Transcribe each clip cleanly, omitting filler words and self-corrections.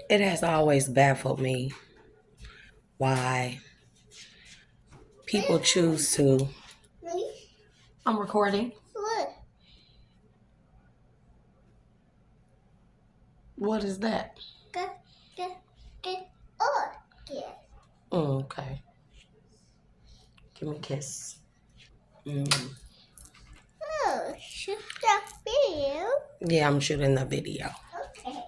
It has always baffled me why people choose to. I'm recording. What is that? Okay. Give me a kiss. Shoot that video. Yeah, I'm shooting the video. Okay.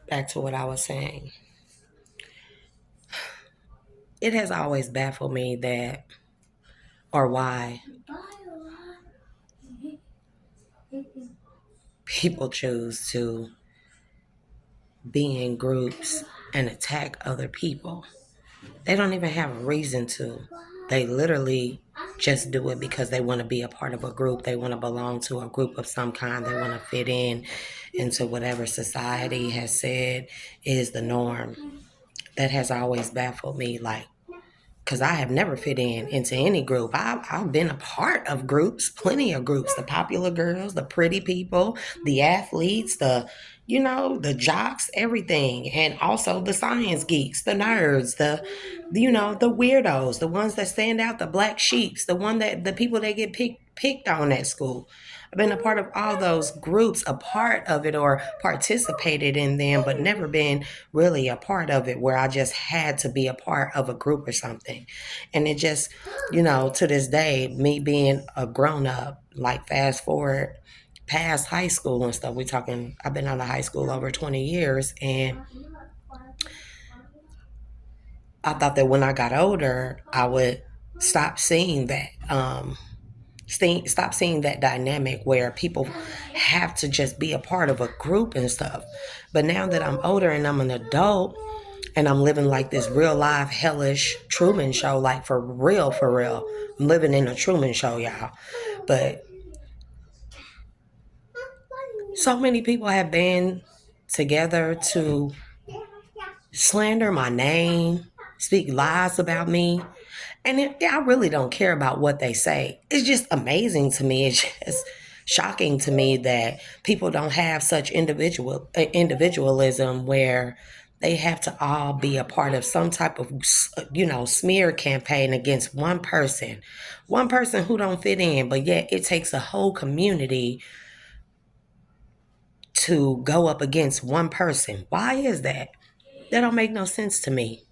Back to what I was saying. It has always baffled me that, or why people choose to be in groups and attack other people. They don't even have a reason to. They literally just do it because they want to be a part of a group. They want to belong to a group of some kind. They want to fit in into whatever society has said is the norm. That has always baffled me. Like, because I have never fit in into any group. I've been a part of groups, plenty of groups, the popular girls, the pretty people, the athletes, the jocks, everything. And also the science geeks, the nerds, the weirdos, the ones that stand out, the black sheeps, the people that get picked on at school. I've been a part of all those groups, a part of it or participated in them, but never been really a part of it where I just had to be a part of a group or something. And it just, to this day, me being a grown up, like fast forward past high school and stuff, I've been out of high school over 20 years. And I thought that when I got older, I would stop seeing that. Stop seeing that dynamic where people have to just be a part of a group and stuff. But now that I'm older and I'm an adult and I'm living like this real life hellish Truman Show, like for real, for real. I'm living in a Truman Show, y'all. But so many people have been together to slander my name, speak lies about me. And I really don't care about what they say. It's just amazing to me. It's just shocking to me that people don't have such individualism where they have to all be a part of some type of, smear campaign against one person who don't fit in. But yet it takes a whole community to go up against one person. Why is that? That don't make no sense to me.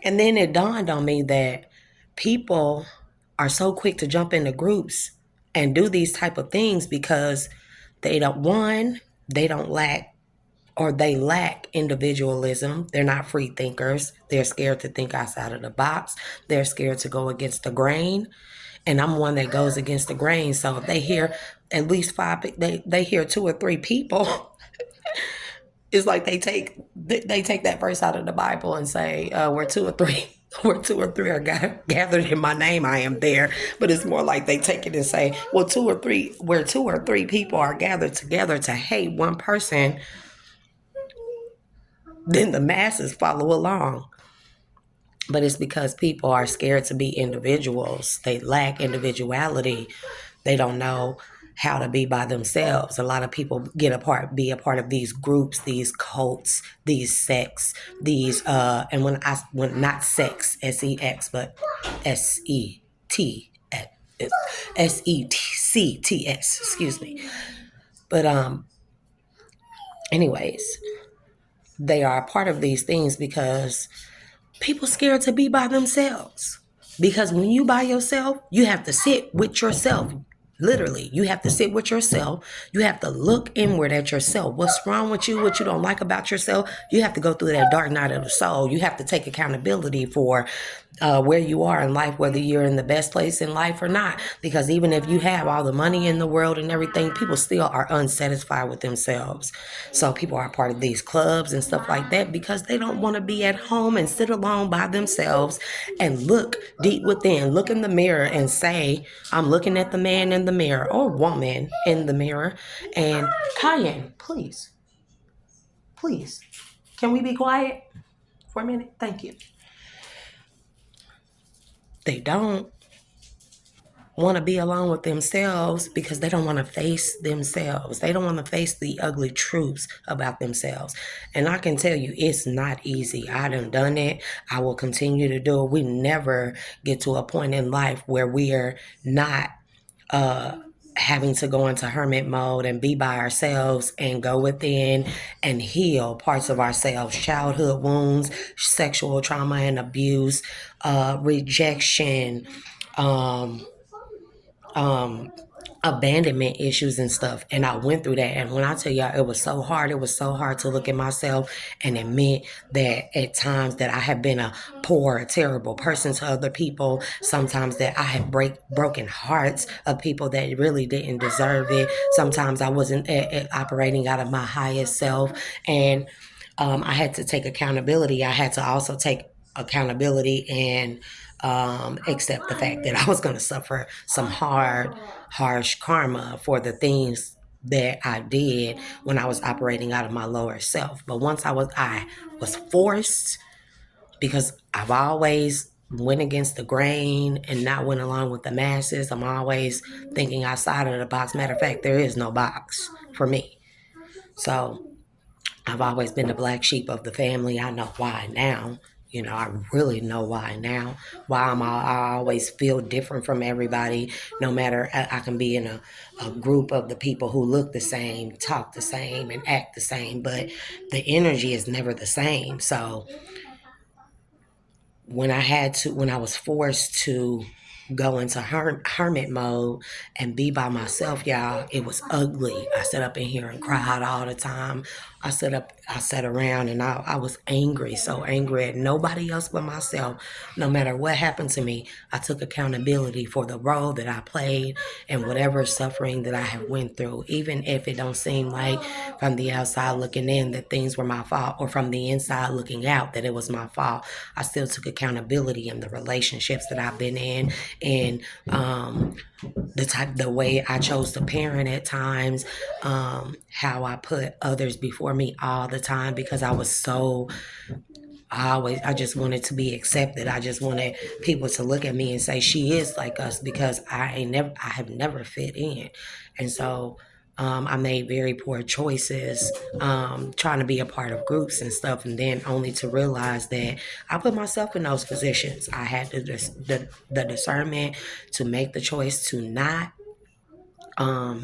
And then it dawned on me that people are so quick to jump into groups and do these type of things because they don't lack, or they lack individualism. They're not free thinkers. They're scared to think outside of the box. They're scared to go against the grain. And I'm one that goes against the grain. So if they hear at least they hear two or three people, it's like they take that verse out of the Bible and say, where two or three are gathered in my name, I am there. But it's more like they take it and say, well, where two or three people are gathered together to hate one person, then the masses follow along. But it's because people are scared to be individuals. They lack individuality. They don't know how to be by themselves. A lot of people be a part of these groups, these cults, these sects, and when not sex, sex, but sects, excuse me. But anyways, they are a part of these things because people scared to be by themselves. Because when you by yourself, you have to sit with yourself. Literally, you have to sit with yourself. You have to look inward at yourself. What's wrong with you? What you don't like about yourself? You have to go through that dark night of the soul. You have to take accountability for where you are in life, whether you're in the best place in life or not. Because even if you have all the money in the world and everything, people still are unsatisfied with themselves. So people are part of these clubs and stuff like that because they don't want to be at home and sit alone by themselves and look deep within, look in the mirror and say, I'm looking at the man in the mirror or woman in the mirror. And Cayenne, please, can we be quiet for a minute? Thank you. They don't want to be alone with themselves because they don't want to face themselves. They don't want to face the ugly truths about themselves. And I can tell you, it's not easy. I done it. I will continue to do it. We never get to a point in life where we are not having to go into hermit mode and be by ourselves and go within and heal parts of ourselves, childhood wounds, sexual trauma and abuse, rejection, um, um, abandonment issues and stuff. And I went through that. And when I tell y'all, it was so hard. It was so hard to look at myself and admit that at times that I have been a poor, terrible person to other people. Sometimes that I have broken hearts of people that really didn't deserve it. Sometimes I wasn't operating out of my highest self. And I had to take accountability. I had to also take accountability and accept the fact that I was going to suffer some harsh karma for the things that I did when I was operating out of my lower self. But once I was forced, because I've always went against the grain and not went along with the masses. I'm always thinking outside of the box. Matter of fact, there is no box for me. So I've always been the black sheep of the family. I know why now. I really know why now. Why I always feel different from everybody. No matter, I can be in a group of the people who look the same, talk the same, and act the same, but the energy is never the same. So when I was forced to go into hermit mode and be by myself, y'all, it was ugly. I sat up in here and cried all the time. I sat around and I was angry, so angry at nobody else but myself. No matter what happened to me, I took accountability for the role that I played and whatever suffering that I have went through, even if it don't seem like from the outside looking in that things were my fault, or from the inside looking out that it was my fault. I still took accountability in the relationships that I've been in, and the way I chose to parent at times, how I put others before me all the time because I just wanted to be accepted. I just wanted people to look at me and say she is like us, because I have never fit in. And so I made very poor choices, trying to be a part of groups and stuff, and then only to realize that I put myself in those positions. I had the discernment to make the choice to not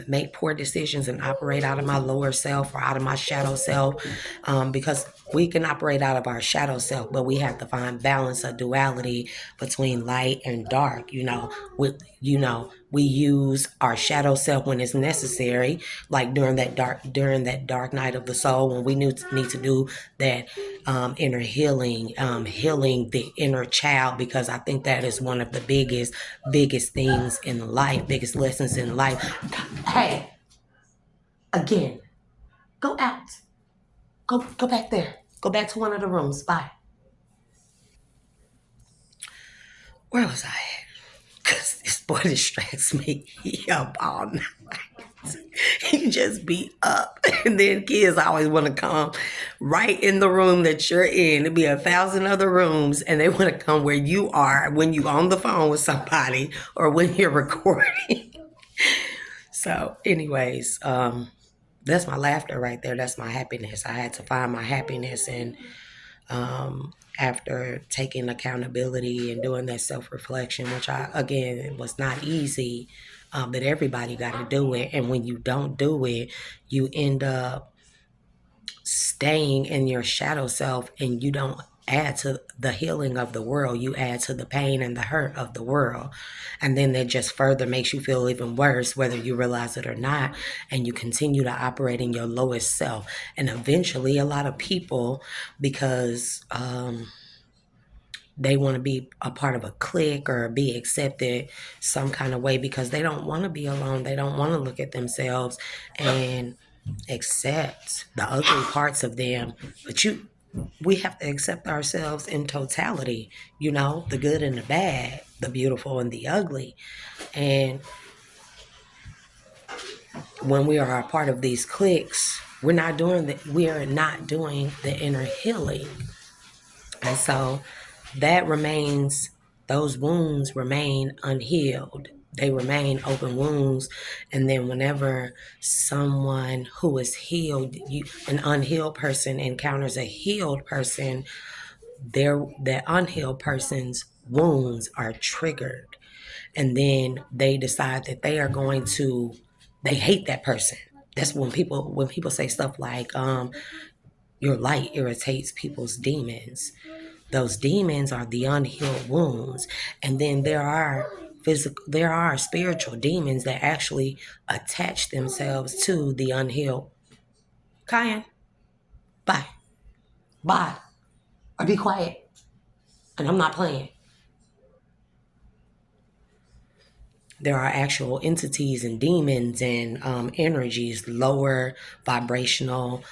make poor decisions and operate out of my lower self or out of my shadow self, because we can operate out of our shadow self, but we have to find balance, a duality between light and dark. We use our shadow self when it's necessary, like during that dark night of the soul, when we need to do that inner healing, healing the inner child, because I think that is one of the biggest things in life, biggest lessons in life. Hey, again, go out, go back there, go back to one of the rooms. Bye. Where was I at? Because this boy distracts me. He up all night. He just be up. And then kids always want to come right in the room that you're in. It'd be 1,000 other rooms, and they want to come where you are when you on the phone with somebody or when you're recording. So, anyways, that's my laughter right there. That's my happiness. I had to find my happiness, and after taking accountability and doing that self-reflection, which it was not easy, but everybody got to do it. And when you don't do it, you end up staying in your shadow self, and you don't add to the healing of the world. You add to the pain and the hurt of the world. And then that just further makes you feel even worse, whether you realize it or not. And you continue to operate in your lowest self. And eventually a lot of people, because they want to be a part of a clique or be accepted some kind of way, because they don't want to be alone. They don't want to look at themselves and accept the ugly parts of them. But we have to accept ourselves in totality, the good and the bad, the beautiful and the ugly. And when we are a part of these cliques, we are not doing the inner healing. And so those wounds remain unhealed. they remain open wounds. And then whenever someone who is healed, an unhealed person encounters a healed person, that unhealed person's wounds are triggered. And then they decide that they hate that person. That's when people say stuff like, your light irritates people's demons. Those demons are the unhealed wounds. And then there are spiritual demons that actually attach themselves to the unhealed. Kyan, bye. Bye. Or be quiet. And I'm not playing. There are actual entities and demons and energies, vibrational,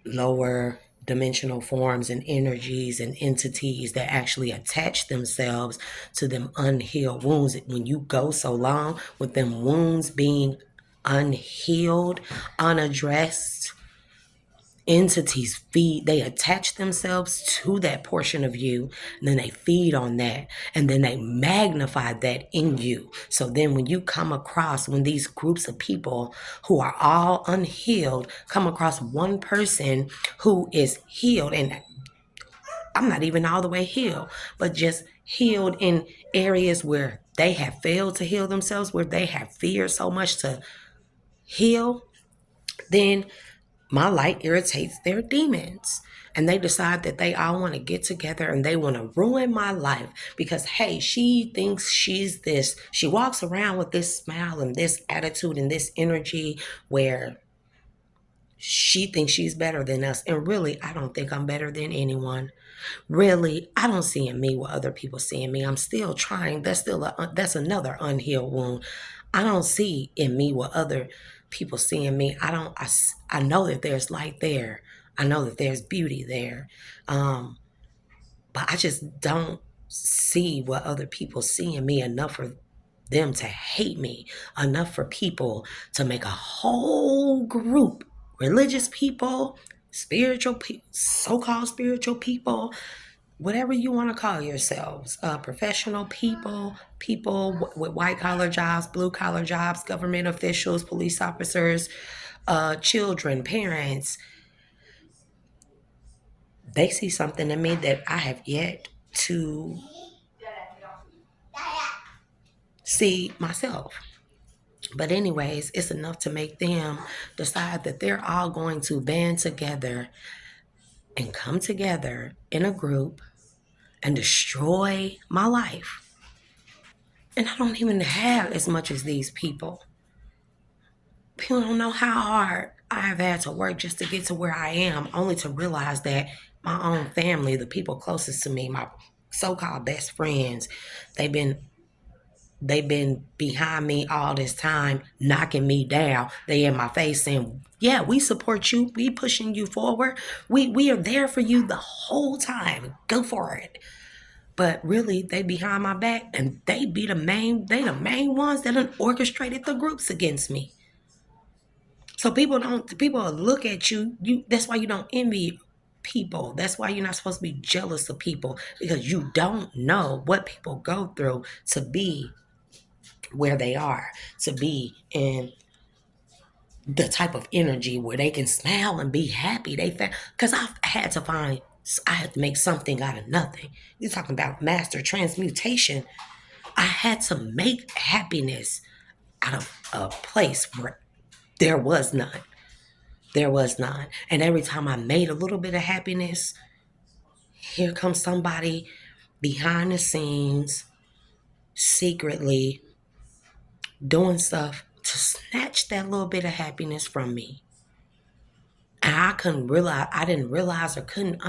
lower dimensional forms and energies and entities that actually attach themselves to them unhealed wounds. When you go so long with them wounds being unhealed, unaddressed, entities they attach themselves to that portion of you, and then they feed on that, and then they magnify that in you. So then when these groups of people who are all unhealed come across one person who is healed, and I'm not even all the way healed, but just healed in areas where they have failed to heal themselves, where they have feared so much to heal, then my light irritates their demons. And they decide that they all want to get together and they want to ruin my life because, hey, she thinks she's this. She walks around with this smile and this attitude and this energy where she thinks she's better than us. And really, I don't think I'm better than anyone. Really, I don't see in me what other people see in me. I'm still trying. That's another unhealed wound. I don't see in me what other people see in me. I know that there's light there. I know that there's beauty there. But I just don't see what other people see in me enough for them to hate me, enough for people to make a whole group, religious people, spiritual people, so-called spiritual people, whatever you want to call yourselves, professional people, people with white collar jobs, blue collar jobs, government officials, police officers, children, parents. They see something in me that I have yet to see myself. But anyways, it's enough to make them decide that they're all going to band together and come together in a group and destroy my life. And I don't even have as much as these people. People don't know how hard I have had to work just to get to where I am, only to realize that my own family, the people closest to me, my so-called best friends, they've been behind me all this time, knocking me down. They in my face saying, yeah, we support you. We pushing you forward. We are there for you the whole time. Go for it. But really, they behind my back and they the main ones that done orchestrated the groups against me. So people look at you, that's why you don't envy people. That's why you're not supposed to be jealous of people, because you don't know what people go through to be where they are, to be in the type of energy where they can smile and be happy. Because I had to make something out of nothing. You're talking about master transmutation. I had to make happiness out of a place where there was none. There was none. And every time I made a little bit of happiness, here comes somebody behind the scenes, secretly doing stuff to snatch that little bit of happiness from me. And I didn't realize or couldn't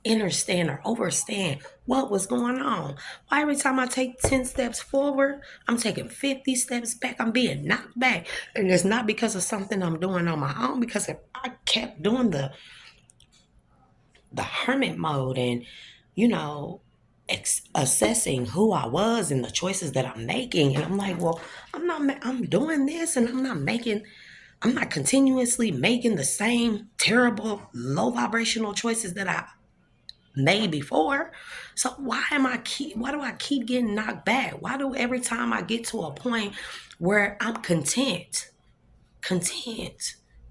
understand or overstand what was going on. Why every time I take 10 steps forward, I'm taking 50 steps back. I'm being knocked back. And it's not because of something I'm doing on my own, because if I kept doing the hermit mode and, you know, assessing who I was and the choices that I'm making. And I'm like, well, I'm doing this and I'm not continuously making the same terrible low vibrational choices that made before. So why do I keep getting knocked back? Why do every time I get to a point where I'm content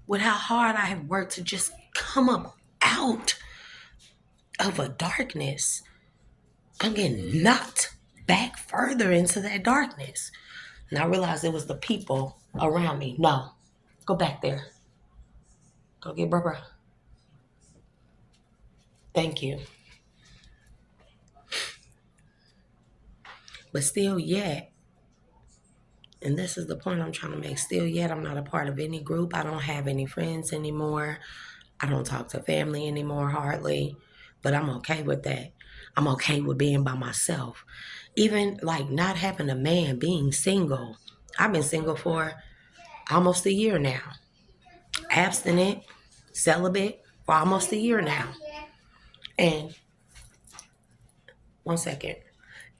with how hard I have worked to just come up out of a darkness, I'm getting knocked back further into that darkness. And I realized it was the people around me. No, go back there. Go get Barbara. Thank you. But still yet, and this is the point I'm trying to make, still yet I'm not a part of any group. I don't have any friends anymore. I don't talk to family anymore hardly. But I'm okay with that. I'm okay with being by myself. Even like not having a man, being single. I've been single for almost a year now. Abstinent, celibate for almost a year now. And one second.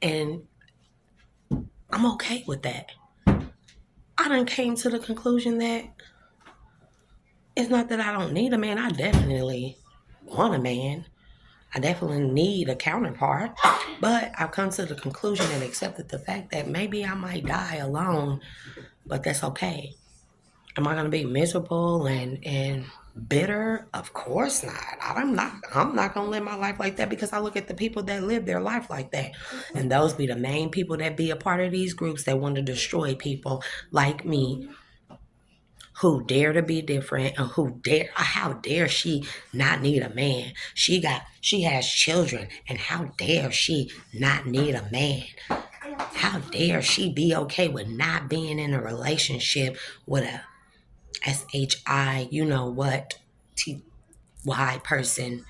And I'm okay with that. I done came to the conclusion that it's not that I don't need a man. I definitely want a man. I definitely need a counterpart. But I've come to the conclusion and accepted the fact that maybe I might die alone, but that's okay. Am I gonna be miserable and bitter? Of course not. I'm not gonna live my life like that, because I look at the people that live their life like that. And those be the main people that be a part of these groups that want to destroy people like me, who dare to be different, and how dare she not need a man. She has children, and how dare she not need a man. How dare she be okay with not being in a relationship with a SHI, you know what, TY person